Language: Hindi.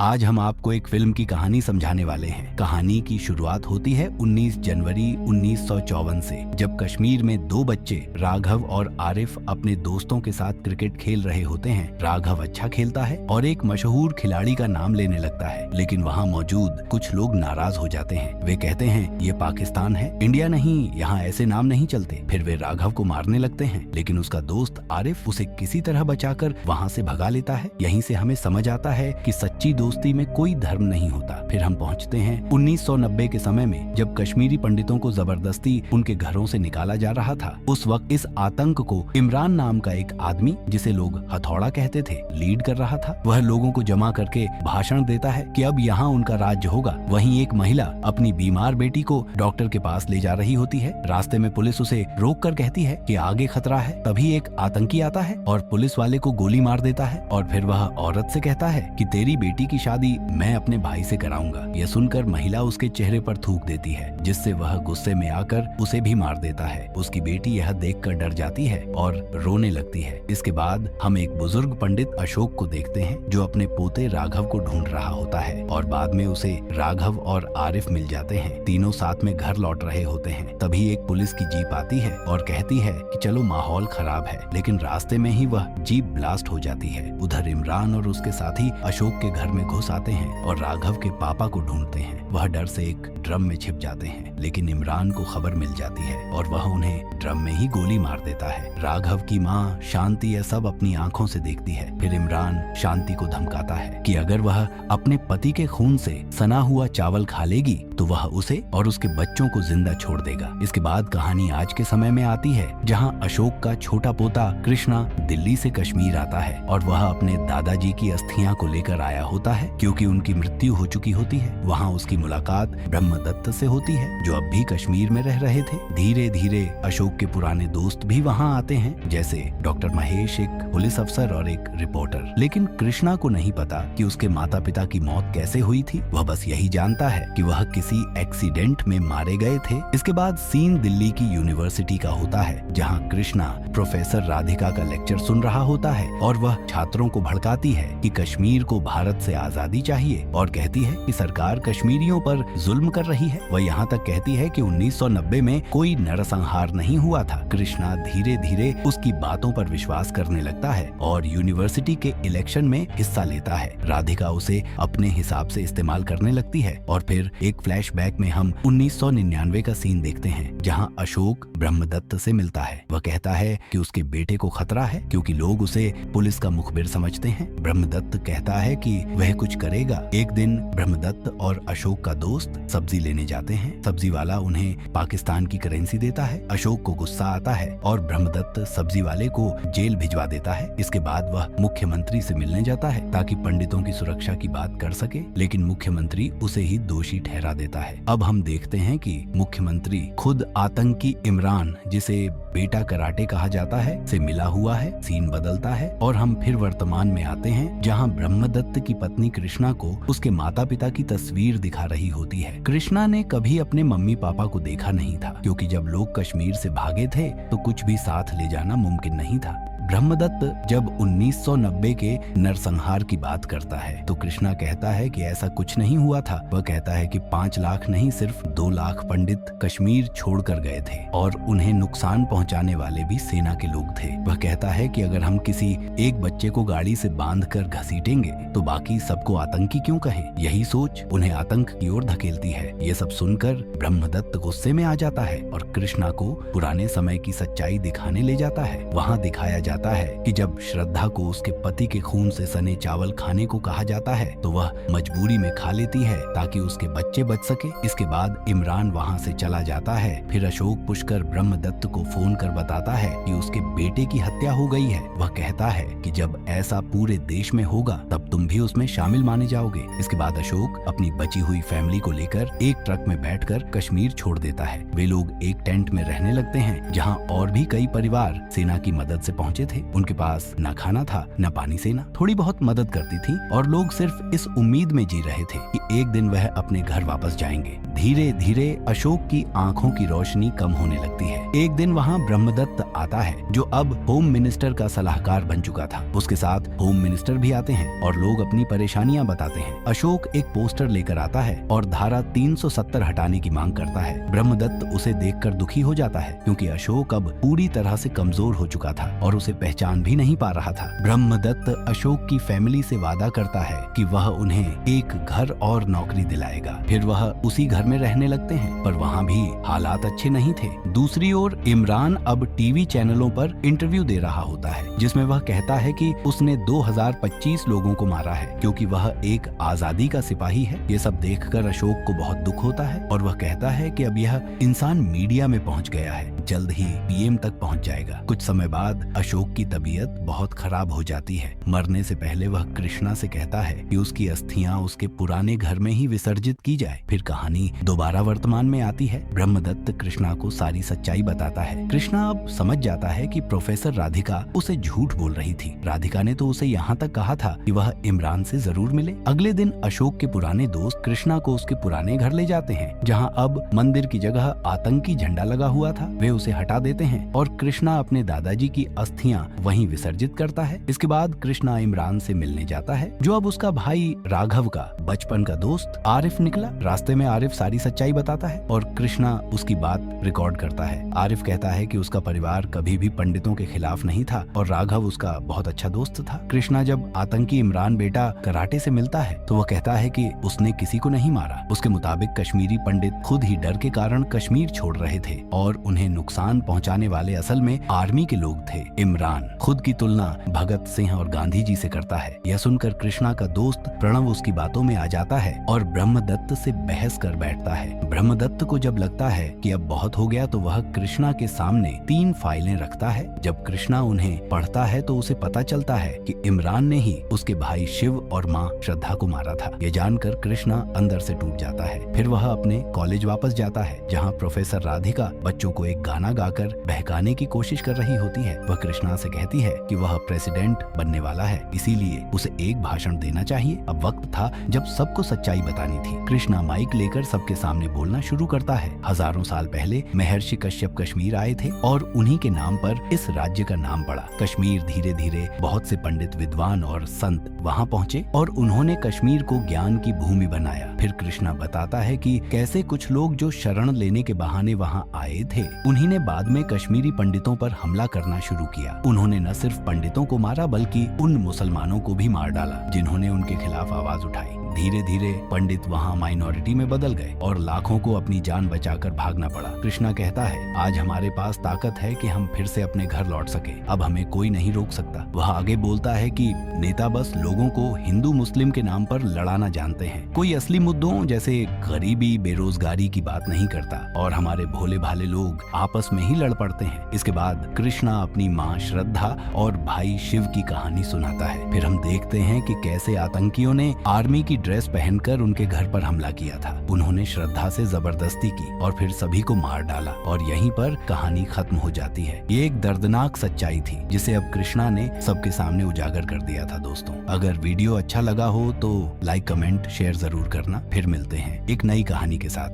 आज हम आपको एक फिल्म की कहानी समझाने वाले हैं। कहानी की शुरुआत होती है 19 जनवरी 1954 से, जब कश्मीर में दो बच्चे राघव और आरिफ अपने दोस्तों के साथ क्रिकेट खेल रहे होते हैं। राघव अच्छा खेलता है और एक मशहूर खिलाड़ी का नाम लेने लगता है, लेकिन वहाँ मौजूद कुछ लोग नाराज हो जाते हैं। वे कहते हैं ये पाकिस्तान है, इंडिया नहीं, यहाँ ऐसे नाम नहीं चलते। फिर वे राघव को मारने लगते हैं, लेकिन उसका दोस्त आरिफ उसे किसी तरह बचाकर वहाँ से भगा लेता है। यहीं से हमें समझ आता है कि सच्ची दोस्ती में कोई धर्म नहीं होता। फिर हम पहुँचते हैं 1990 के समय में, जब कश्मीरी पंडितों को जबरदस्ती उनके घरों से निकाला जा रहा था। उस वक्त इस आतंक को इमरान नाम का एक आदमी, जिसे लोग हथौड़ा कहते थे, लीड कर रहा था। वह लोगों को जमा करके भाषण देता है कि अब यहाँ उनका राज्य होगा। वहीं एक महिला अपनी बीमार बेटी को डॉक्टर के पास ले जा रही होती है। रास्ते में पुलिस उसे रोक कर कहती है कि आगे खतरा है। तभी एक आतंकी आता है और पुलिस वाले को गोली मार देता है, और फिर वह औरत से कहता है कि तेरी बेटी की शादी मैं अपने भाई से कराऊंगा। यह सुनकर महिला उसके चेहरे पर थूक देती है, जिससे वह गुस्से में आकर उसे भी मार देता है। उसकी बेटी यह देखकर डर जाती है और रोने लगती है। इसके बाद हम एक बुजुर्ग पंडित अशोक को देखते हैं, जो अपने पोते राघव को ढूंढ रहा होता है, और बाद में उसे राघव और आरिफ मिल जाते हैं। तीनों साथ में घर लौट रहे होते हैं। तभी एक पुलिस की जीप आती है और कहती है कि चलो माहौल खराब है, लेकिन रास्ते में ही वह जीप ब्लास्ट हो जाती है। उधर इमरान और उसके साथी अशोक के घर में घुस आते हैं और राघव के पापा को ढूंढते हैं। वह डर से एक ड्रम में छिप जाते हैं, लेकिन इमरान को खबर मिल जाती है और वह उन्हें ड्रम में ही गोली मार देता है। राघव की माँ शांति यह सब अपनी आंखों से देखती है। फिर इमरान शांति को धमकाता है कि अगर वह अपने पति के खून से सना हुआ चावल खा लेगी तो वह उसे और उसके बच्चों को जिंदा छोड़ देगा। इसके बाद कहानी आज के समय में आती है, जहाँ अशोक का छोटा पोता कृष्णा दिल्ली से कश्मीर आता है, और वह अपने दादाजी की अस्थियां को लेकर आया होता है, क्योंकि उनकी मृत्यु हो चुकी होती है। वहाँ उसकी मुलाकात ब्रह्मदत्त से होती है, जो अब भी कश्मीर में रह रहे थे। धीरे धीरे अशोक के पुराने दोस्त भी वहाँ आते हैं, जैसे डॉक्टर महेश, एक पुलिस अफसर और एक रिपोर्टर। लेकिन कृष्णा को नहीं पता कि उसके माता पिता की मौत कैसे हुई थी। वह बस यही जानता है कि वह किसी एक्सीडेंट में मारे गए थे। इसके बाद सीन दिल्ली की यूनिवर्सिटी का होता है, जहाँ कृष्णा प्रोफेसर राधिका का लेक्चर सुन रहा होता है, और वह छात्रों को भड़काती है कि कश्मीर को भारत से आजादी चाहिए, और कहती है कि सरकार कश्मीरियों पर जुल्म कर रही है। वह यहाँ तक कहती है कि 1990 में कोई नरसंहार नहीं हुआ था। कृष्णा धीरे धीरे उसकी बातों पर विश्वास करने लगता है और यूनिवर्सिटी के इलेक्शन में हिस्सा लेता है। राधिका उसे अपने हिसाब से इस्तेमाल करने लगती है, और फिर एक फ्लैशबैक में हम 1999 का सीन देखते हैं, जहाँ अशोक ब्रह्मदत्त से मिलता है। वह कहता है कि उसके बेटे को खतरा है, क्योंकि लोग उसे पुलिस का मुखबिर समझते हैं। ब्रह्मदत्त कहता है कि वह कुछ करेगा। एक दिन ब्रह्मदत्त और अशोक का दोस्त सब्जी लेने जाते हैं। सब्जी वाला उन्हें पाकिस्तान की करेंसी देता है। अशोक को गुस्सा आता है और ब्रह्मदत्त सब्जी वाले को जेल भिजवा देता है। इसके बाद वह मुख्यमंत्री से मिलने जाता है, ताकि पंडितों की सुरक्षा की बात कर सके, लेकिन मुख्यमंत्री उसे ही दोषी ठहरा देता है। अब हम देखते हैं कि मुख्यमंत्री खुद आतंकी इमरान, जिसे बेटा कराटे कहा जाता है, से मिला हुआ है। सीन बदलता है और हम फिर वर्तमान में आते हैं, जहां ब्रह्मदत्त की पत्नी कृष्णा को उसके माता पिता की तस्वीर दिखा रही होती है। कृष्णा ने कभी अपने मम्मी पापा को देखा नहीं था, क्योंकि जब लोग कश्मीर से भागे थे तो कुछ भी साथ ले जाना मुमकिन नहीं था। ब्रह्मदत्त जब 1990 के नरसंहार की बात करता है, तो कृष्णा कहता है कि ऐसा कुछ नहीं हुआ था। वह कहता है कि 5 लाख नहीं, सिर्फ 2 लाख पंडित कश्मीर छोड़कर गए थे, और उन्हें नुकसान पहुंचाने वाले भी सेना के लोग थे। वह कहता है कि अगर हम किसी एक बच्चे को गाड़ी से बांधकर घसीटेंगे तो बाकी सबको आतंकी क्यों कहें। यही सोच उन्हें आतंक की ओर धकेलती है। ये सब सुनकर ब्रह्मदत्त गुस्से में आ जाता है और कृष्णा को पुराने समय की सच्चाई दिखाने ले जाता है। वहाँ दिखाया जाता है कि जब श्रद्धा को उसके पति के खून से सने चावल खाने को कहा जाता है, तो वह मजबूरी में खा लेती है ताकि उसके बच्चे बच सके। इसके बाद इमरान वहाँ से चला जाता है। फिर अशोक पुष्कर ब्रह्मदत्त को फोन कर बताता है कि उसके बेटे की हत्या हो गई है। वह कहता है कि जब ऐसा पूरे देश में होगा तब तुम भी उसमें शामिल माने जाओगे। इसके बाद अशोक अपनी बची हुई फैमिली को लेकर एक ट्रक में बैठकर कश्मीर छोड़ देता है। वे लोग एक टेंट में रहने लगते हैं, जहाँ और भी कई परिवार सेना की मदद से पहुँचे थे। उनके पास न खाना था न पानी से ना थोड़ी बहुत मदद करती थी और लोग सिर्फ इस उम्मीद में जी रहे थे कि एक दिन वह अपने घर वापस जाएंगे। धीरे धीरे अशोक की आंखों की रोशनी कम होने लगती है। एक दिन वहाँ ब्रह्मदत्त आता है जो अब होम मिनिस्टर का सलाहकार बन चुका था। उसके साथ होम मिनिस्टर भी आते हैं और लोग अपनी परेशानियां बताते हैं। अशोक एक पोस्टर लेकर आता है और धारा 370 हटाने की मांग करता है। ब्रह्मदत्त उसे देखकर दुखी हो जाता है क्योंकि अशोक अब पूरी तरह से कमजोर हो चुका था और उसे पहचान भी नहीं पा रहा था। ब्रह्मदत्त अशोक की फैमिली से वादा करता है कि वह उन्हें एक घर और नौकरी दिलाएगा। फिर वह उसी घर में रहने लगते हैं, पर वहाँ भी हालात अच्छे नहीं थे। दूसरी ओर इमरान अब टीवी चैनलों पर इंटरव्यू दे रहा होता है जिसमें वह कहता है कि उसने 2025 लोगों को मारा है क्योंकि वह एक आजादी का सिपाही है। ये सब देखकर अशोक को बहुत दुख होता है और वह कहता है कि अब यह इंसान मीडिया में पहुंच गया है, जल्द ही पीएम तक पहुंच जाएगा। कुछ समय बाद अशोक की तबीयत बहुत खराब हो जाती है। मरने से पहले वह कृष्णा से कहता है कि उसकी अस्थियां उसके पुराने घर में ही विसर्जित की जाए। फिर कहानी दोबारा वर्तमान में आती है। ब्रह्मदत्त कृष्णा को सारी सच्चाई बताता है। कृष्णा अब समझ जाता है कि प्रोफेसर राधिका उसे झूठ बोल रही थी। राधिका ने तो उसे यहाँ तक कहा था कि वह इमरान से जरूर मिले। अगले दिन अशोक के पुराने दोस्त कृष्णा को उसके पुराने घर ले जाते हैं जहाँ अब मंदिर की जगह आतंकी झंडा लगा हुआ था। वे उसे हटा देते हैं और कृष्णा अपने दादाजी की अस्थियां वहीं विसर्जित करता है। इसके बाद कृष्णा इमरान से मिलने जाता है जो अब उसका भाई राघव का बचपन का दोस्त आरिफ निकला। रास्ते में आरिफ सारी सच्चाई बताता है और कृष्णा उसकी बात रिकॉर्ड करता है। आरिफ कहता है कि उसका परिवार कभी भी पंडितों के खिलाफ नहीं था और राघव उसका बहुत अच्छा दोस्त था। कृष्णा जब आतंकी इमरान बेटा कराटे से मिलता है तो वह कहता है कि उसने किसी को नहीं मारा। उसके मुताबिक कश्मीरी पंडित खुद ही डर के कारण कश्मीर छोड़ रहे थे और उन्हें नुकसान पहुंचाने वाले असल में आर्मी के लोग थे। इमरान खुद की तुलना भगत सिंह और गांधी जी से करता है। यह सुनकर कृष्णा का दोस्त प्रणव उसकी बातों में आ जाता है और ब्रह्मदत्त से बहस कर बैठता है। ब्रह्मदत्त को जब लगता है कि अब बहुत हो गया तो वह कृष्णा के सामने 3 फाइलें रखता है। जब कृष्णा उन्हें पढ़ता है तो उसे पता चलता है कि इमरान ने ही उसके भाई शिव और माँ श्रद्धा को मारा था। यह जानकर कृष्णा अंदर से टूट जाता है। फिर वह अपने कॉलेज वापस जाता है जहाँ प्रोफेसर राधिका बच्चों को एक गाना गाकर बहकाने की कोशिश कर रही होती है। वह कृष्णा से कहती है कि वह प्रेसिडेंट बनने वाला है, इसीलिए उसे एक भाषण देना चाहिए। अब वक्त था जब सबको सच्चाई बतानी थी। कृष्णा माइक लेकर सबके सामने बोलना शुरू करता है। हजारों साल पहले महर्षि कश्यप कश्मीर आए थे और उन्हीं के नाम पर इस राज्य का नाम पड़ा। कश्मीर धीरे धीरे बहुत से पंडित, विद्वान और संत वहाँ पहुँचे और उन्होंने कश्मीर को ज्ञान की भूमि बनाया। फिर कृष्णा बताता है कि कैसे कुछ लोग जो शरण लेने के बहाने वहाँ आए थे उन्हीं ने बाद में कश्मीरी पंडितों पर हमला करना शुरू किया। उन्होंने न सिर्फ पंडितों को मारा बल्कि उन मुसलमानों को भी मार डाला जिन्होंने उनके खिलाफ आवाज उठाई। धीरे धीरे पंडित वहाँ माइनॉरिटी में बदल गए और लाखों को अपनी जान बचाकर भागना पड़ा। कृष्णा कहता है, आज हमारे पास ताकत है कि हम फिर से अपने घर लौट सके। अब हमें कोई नहीं रोक सकता। वह आगे बोलता है कि नेता बस लोगों को हिंदू मुस्लिम के नाम पर लड़ाना जानते हैं, कोई असली मुद्दों जैसे गरीबी बेरोजगारी की बात नहीं करता और हमारे भोले भाले लोग आपस में ही लड़ पड़ते हैं। इसके बाद कृष्णा अपनी माँ श्रद्धा और भाई शिव की कहानी सुनाता है। फिर हम देखते हैं कि कैसे आतंकियों ने आर्मी की ड्रेस पहनकर उनके घर पर हमला किया था। उन्होंने श्रद्धा से जबरदस्ती की और फिर सभी को मार डाला और यहीं पर कहानी खत्म हो जाती है। ये एक दर्दनाक सच्चाई थी जिसे अब कृष्णा ने सबके सामने उजागर कर दिया था। दोस्तों, अगर वीडियो अच्छा लगा हो तो लाइक, कमेंट, शेयर जरूर करना। फिर मिलते हैं एक नई कहानी के साथ।